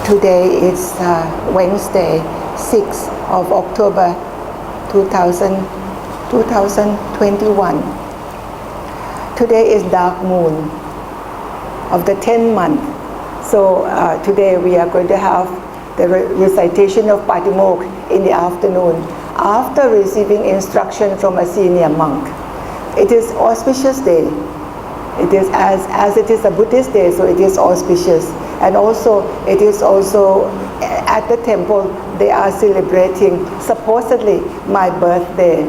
Today is Wednesday, 6th of October 2021. Today is dark moon of the 10th month. So today we are going to have the recitation of Patimokkha in the afternoon after receiving instruction from a senior monk. It is auspicious day. It is as it is a Buddhist day, so it is auspicious. And also, it is also at the temple, they are celebrating supposedly my birthday.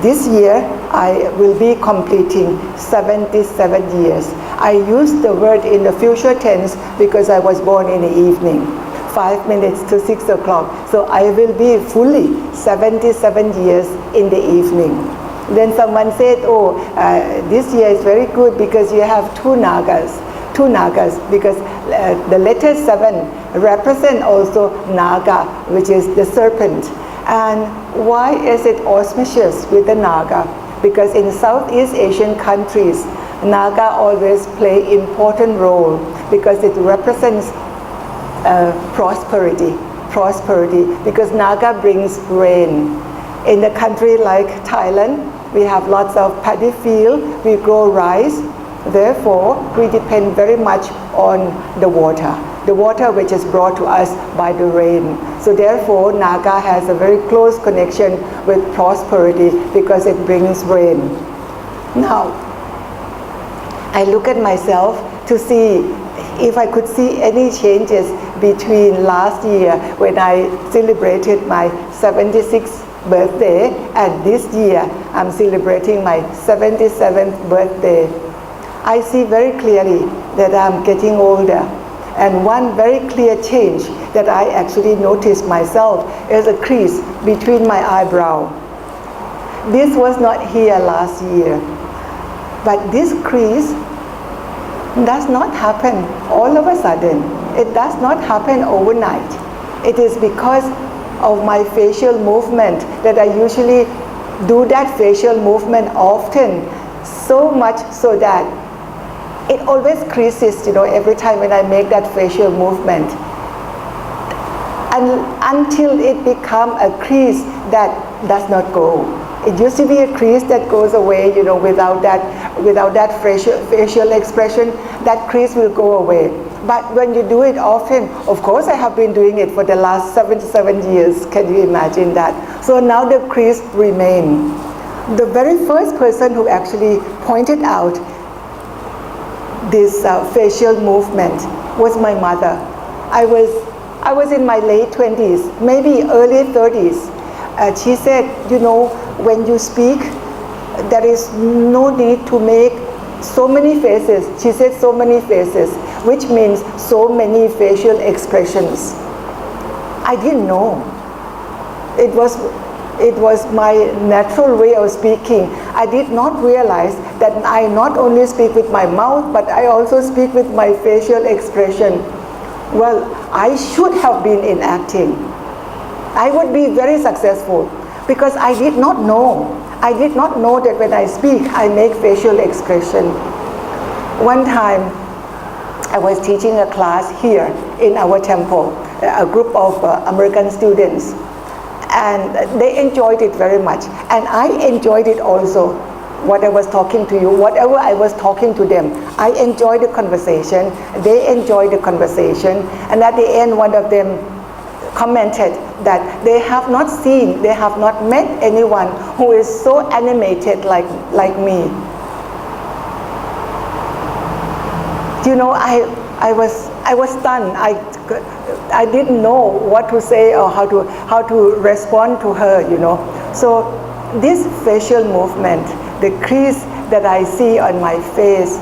This year, I will be completing 77 years. I use the word in the future tense because I was born in the evening, 5 minutes to 6 o'clock. So I will be fully 77 years in the evening. Then someone said, this year is very good because you have two nagas, because the letter 7 represent also naga, which is the serpent. And why is it auspicious with the naga? Because in Southeast Asian countries, naga always play important role because it represents prosperity, because naga brings rain. In a country like Thailand, we have lots of paddy field, we grow rice. Therefore, we depend very much on the water which is brought to us by the rain. So therefore, naga has a very close connection with prosperity because it brings rain. Now, I look at myself to see if I could see any changes between last year when I celebrated my 76th birthday and this year I'm celebrating my 77th birthday. I see very clearly that I'm getting older. And one very clear change that I actually noticed myself is a crease between my eyebrow. This was not here last year. But this crease does not happen all of a sudden. It does not happen overnight. It is because of my facial movement that I usually do that facial movement often, so much so that it always creases, every time when I make that facial movement. And until it becomes a crease that does not go. It used to be a crease that goes away, without that facial expression, that crease will go away. But when you do it often, of course I have been doing it for the last 77 years, can you imagine that? So now the crease remains. The very first person who actually pointed out this facial movement was my mother. I was in my late 20s, maybe early 30s. She said, when you speak, there is no need to make so many faces. She said so many faces, which means so many facial expressions. I didn't know. It was my natural way of speaking. I did not realize that I not only speak with my mouth, but I also speak with my facial expression. Well, I should have been in acting. I would be very successful because I did not know. I did not know that when I speak, I make facial expression. One time, I was teaching a class here in our temple, a group of American students. And they enjoyed it very much. And I enjoyed it also, what I was talking to you, whatever I was talking to them. I enjoyed the conversation, they enjoyed the conversation. And at the end, one of them commented that they have not met anyone who is so animated like me. I was stunned. I didn't know what to say or how to respond to her, So this facial movement, the crease that I see on my face,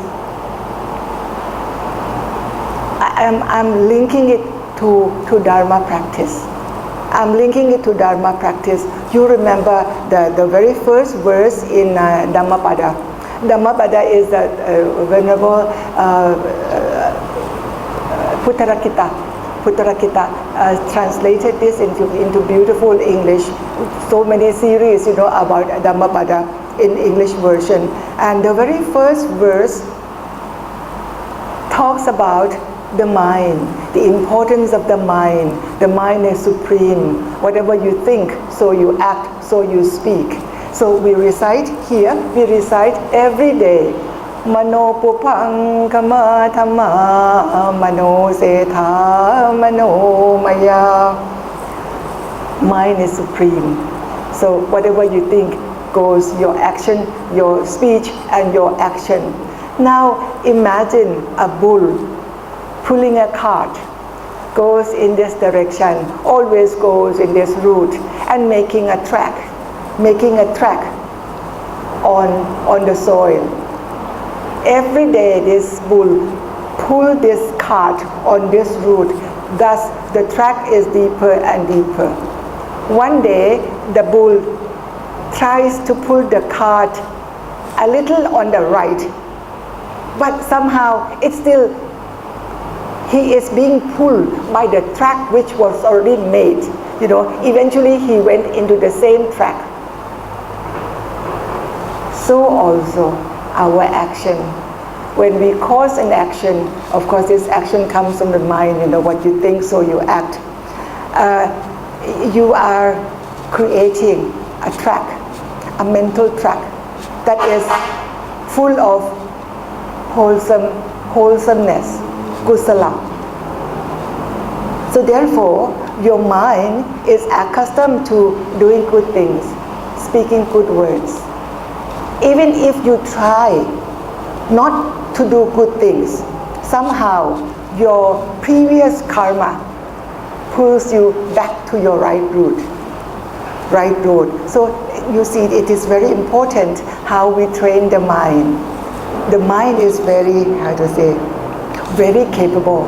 I'm linking it to Dharma practice. I'm linking it to Dharma practice. You remember the very first verse in Dhammapada. Dhammapada is the Venerable Puttarakita. Puttarakita translated this into beautiful English. So many series, about Dhammapada in English version. And the very first verse talks about the mind, the importance of the mind. The mind is supreme. Whatever you think, so you act, so you speak. So we recite here, we recite every day. Mano pupang kama thamma mano setha mano maya. Mind is supreme. So whatever you think goes your action, your speech and your action. Now imagine a bull pulling a cart, goes in this direction, always goes in this route and making a track on the soil. Every day this bull pull this cart on this route, thus the track is deeper and deeper. One day the bull tries to pull the cart a little on the right, but somehow he is being pulled by the track which was already made. Eventually he went into the same track. So also our action. When we cause an action, of course this action comes from the mind, what you think, so you act. You are creating a track, a mental track that is full of wholesomeness, kusala. So therefore, your mind is accustomed to doing good things, speaking good words. Even if you try not to do good things, somehow your previous karma pulls you back to your right road. So you see, it is very important how we train the mind. The mind is very capable.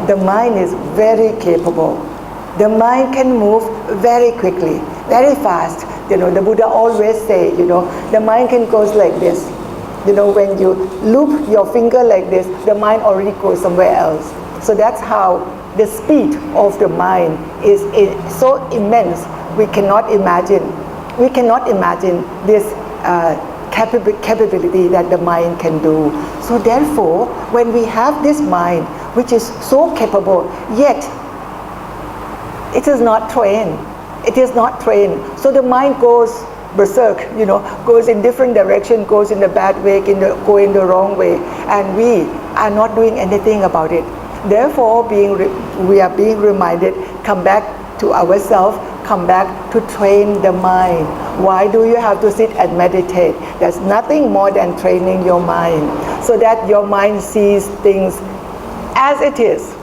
The mind is very capable. The mind can move very quickly, very fast. The Buddha always say, the mind can go like this. When you loop your finger like this, the mind already goes somewhere else. So that's how the speed of the mind is so immense. We cannot imagine this capability that the mind can do. So therefore, when we have this mind, which is so capable, yet it is not trained. So the mind goes berserk, goes in different direction, goes in the bad way, go in the wrong way, and we are not doing anything about it. Therefore, we are being reminded, come back to ourselves, come back to train the mind. Why do you have to sit and meditate? There's nothing more than training your mind, so that your mind sees things as it is.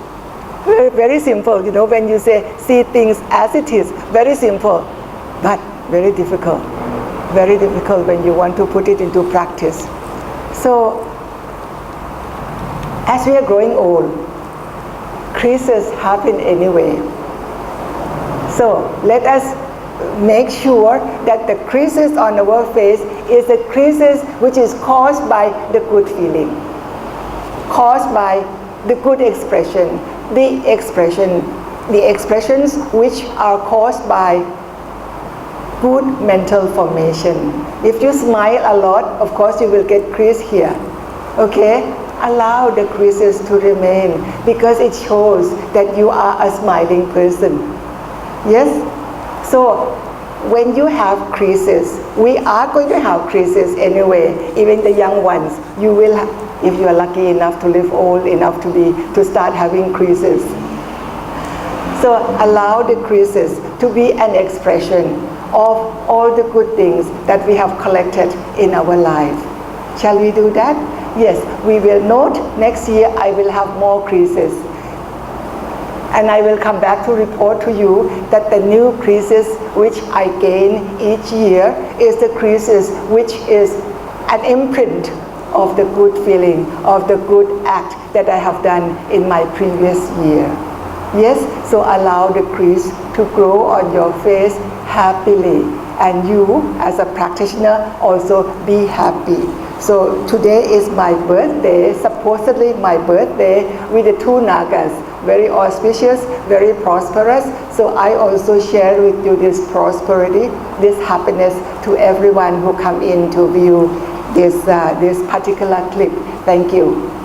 Very, very simple, when you say see things as it is, very simple, but very difficult when you want to put it into practice. So as we are growing old, creases happen anyway. So let us make sure that the creases on our face is the creases which is caused by the good feeling, caused by the good expression, the expressions which are caused by good mental formation. If you smile a lot, of course you will get crease here. Okay? Allow the creases to remain, because it shows that you are a smiling person. Yes? So when you have creases, we are going to have creases anyway, even the young ones. You will, if you are lucky enough to live old enough to start having creases. So allow the creases to be an expression of all the good things that we have collected in our life. Shall we do that? Yes, we will note next year I will have more creases. And I will come back to report to you that the new creases which I gain each year is the creases which is an imprint of the good feeling, of the good act that I have done in my previous year. Yes, so allow the crease to grow on your face happily, and you as a practitioner also be happy. So today is my birthday, supposedly my birthday, with the two Nagas, very auspicious, very prosperous. So I also share with you this prosperity, this happiness to everyone who come in to view this particular clip. Thank you.